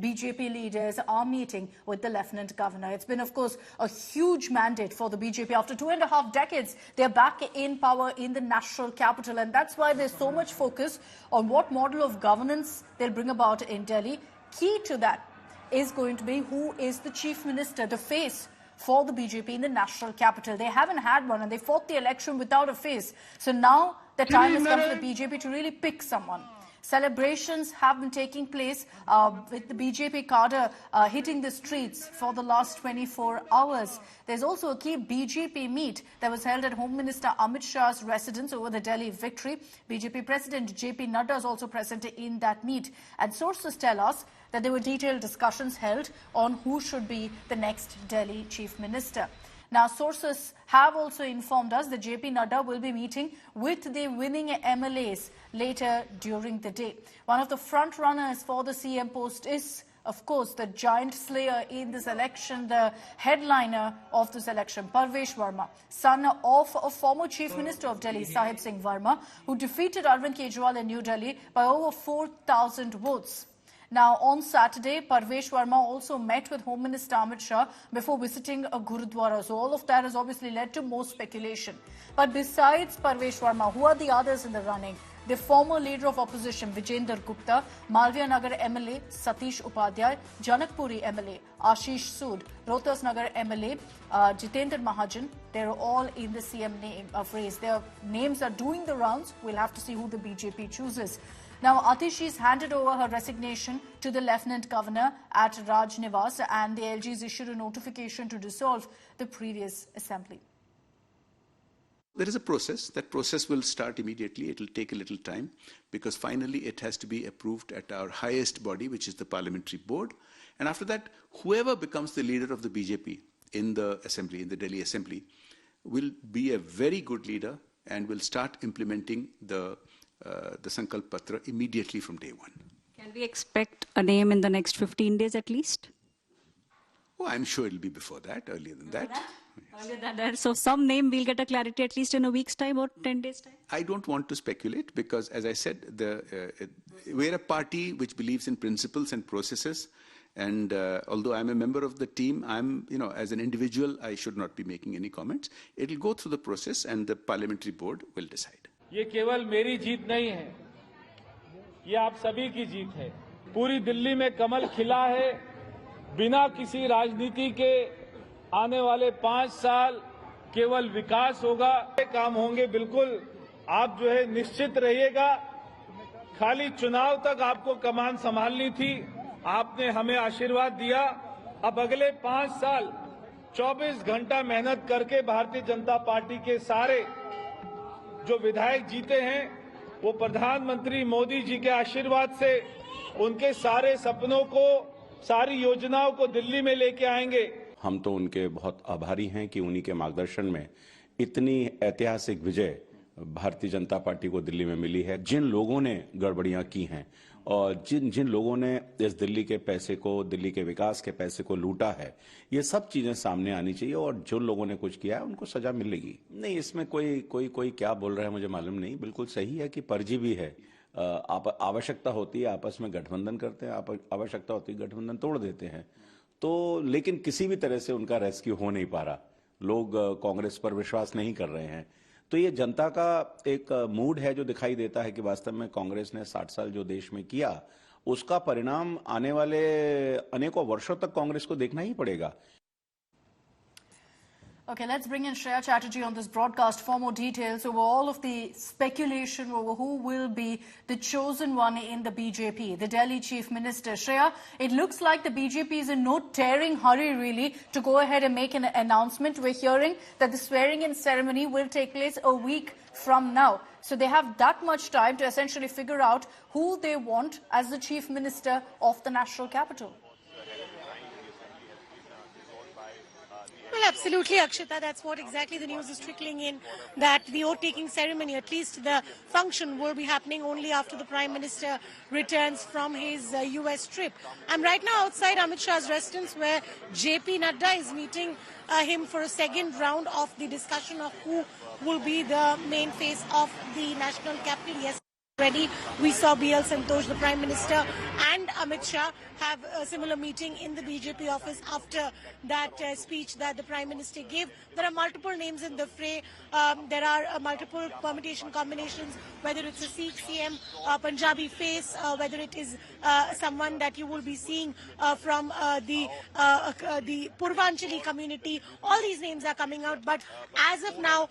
BJP leaders are meeting with the Lieutenant Governor. It's been, of course, a huge mandate for the BJP. After 2.5 decades, they're back in power in the national capital. And that's why there's so much focus on what model of governance they'll bring about in Delhi. Key to that is going to be who is the chief minister, the face for the BJP in the national capital. They haven't had one and they fought the election without a face. So now the time has come for the BJP to really pick someone. Celebrations have been taking place with the BJP cadre hitting the streets for the last 24 hours. There's also a key BJP meet that was held at Home Minister Amit Shah's residence over the Delhi victory. BJP President JP Nadda is also present in that meet. And sources tell us that there were detailed discussions held on who should be the next Delhi Chief Minister. Now, sources have also informed us that JP Nadda will be meeting with the winning MLAs later during the day. One of the front runners for the CM post is, of course, the giant slayer in this election, the headliner of this election, Parvesh Verma, son of a former Chief Minister of Delhi, Sahib Singh Verma, who defeated Arvind Kejriwal in New Delhi by over 4,000 votes. Now, on Saturday, Parvesh Verma also met with Home Minister Amit Shah before visiting a Gurudwara. So all of that has obviously led to more speculation. But besides Parvesh Verma, who are the others in the running? The former leader of opposition, Vijender Gupta, Malviya Nagar MLA, Satish Upadhyay, Janakpuri MLA, Ashish Sood, Rohtas Nagar MLA, Jitendra Mahajan. They're all in the CM race. Their names are doing the rounds. We'll have to see who the BJP chooses. Now, Atishi's handed over her resignation to the Lieutenant Governor at Raj Niwas, and the LG's issued a notification to dissolve the previous assembly. There is a process. That process will start immediately. It will take a little time because finally it has to be approved at our highest body, which is the Parliamentary Board. And after that, whoever becomes the leader of the BJP in the Assembly, in the Delhi Assembly, will be a very good leader and will start implementing the Sankalp Patra immediately from day one. Can we expect a name in the next 15 days at least? Oh, I'm sure it'll be before that, earlier than that. Yes. Earlier than that. So some name we'll get a clarity at least in a week's time or 10 days' time? I don't want to speculate because, as I said, we're a party which believes in principles and processes. And although I'm a member of the team, as an individual, I should not be making any comments. It'll go through the process and the Parliamentary Board will decide. ये केवल मेरी जीत नहीं है, ये आप सभी की जीत है। पूरी दिल्ली में कमल खिला है। बिना किसी राजनीति के आने वाले 5 साल केवल विकास होगा, काम होंगे। बिल्कुल आप जो है निश्चित रहिएगा। खाली चुनाव तक आपको कमान संभालनी थी, आपने हमें आशीर्वाद दिया। अब अगले 5 साल 24 घंटा मेहनत करके भारतीय जनता पार्टी के सारे जो विधायक जीते हैं, वो प्रधानमंत्री मोदी जी के आशीर्वाद से उनके सारे सपनों को, सारी योजनाओं को दिल्ली में लेके आएंगे। हम तो उनके बहुत आभारी हैं कि उन्हीं के मार्गदर्शन में इतनी ऐतिहासिक विजय भारतीय जनता पार्टी को दिल्ली में मिली है। जिन लोगों ने गड़बड़ियां की हैं और जिन लोगों ने इस दिल्ली के पैसे को, दिल्ली के विकास के पैसे को लूटा है, ये सब चीजें सामने आनी चाहिए और जो लोगों ने कुछ किया है उनको सजा मिलेगी। नहीं, इसमें कोई क्या बोल रहा है मुझे मालूम नहीं। बिल्कुल सही है कि परजीवी है। आवश्यकता होती है आपस में गठबंधन करते हैं, आवश्यकता होती है गठबंधन तोड़ देते हैं। तो लेकिन किसी भी तरह से उनका रेस्क्यू हो नहीं पा रहा। लोग कांग्रेस पर विश्वास नहीं कर रहे हैं। तो ये जनता का एक मूड है जो दिखाई देता है कि वास्तव में कांग्रेस ने 60 साल जो देश में किया, उसका परिणाम आने वाले अनेकों वर्षों तक कांग्रेस को देखना ही पड़ेगा। Okay, let's bring in Shreya Chatterjee on this broadcast for more details over all of the speculation over who will be the chosen one in the BJP, the Delhi Chief Minister. Shreya, it looks like the BJP is in no tearing hurry really to go ahead and make an announcement. We're hearing that the swearing-in ceremony will take place a week from now. So they have that much time to essentially figure out who they want as the Chief Minister of the national capital. Well, absolutely, Akshita. That's what exactly the news is trickling in, that the oath-taking ceremony, at least the function, will be happening only after the Prime Minister returns from his US trip. I'm right now outside Amit Shah's residence where JP Nadda is meeting him for a second round of the discussion of who will be the main face of the national capital. Yes. Already, we saw BL Santosh, the Prime Minister, and Amit Shah have a similar meeting in the BJP office after that speech that the Prime Minister gave. There are multiple names in the fray. There are multiple permutation combinations, whether it's a Sikh CM, Punjabi face, whether it is someone that you will be seeing from the Purvanchali community. All these names are coming out, but as of now,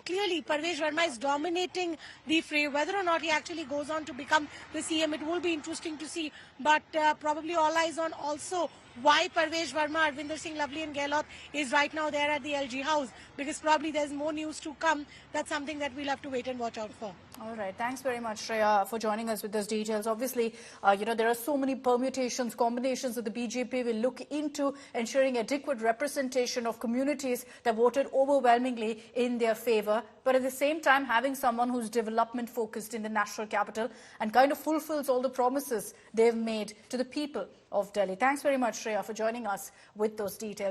clearly Parvez Verma is dominating the fray. Whether or not he actually goes on to become the CM, it will be interesting to see, but probably all eyes on also why Parvez Verma, Arvinder Singh Lovely and Gehlot is right now there at the LG House, because probably there's more news to come. That's something that we'll have to wait and watch out for. All right. Thanks very much, Shreya, for joining us with those details. Obviously, there are so many permutations, combinations that the BJP will look into ensuring adequate representation of communities that voted overwhelmingly in their favor. But at the same time, having someone who's development focused in the national capital and kind of fulfills all the promises they've made to the people of Delhi. Thanks very much, Shreya, for joining us with those details.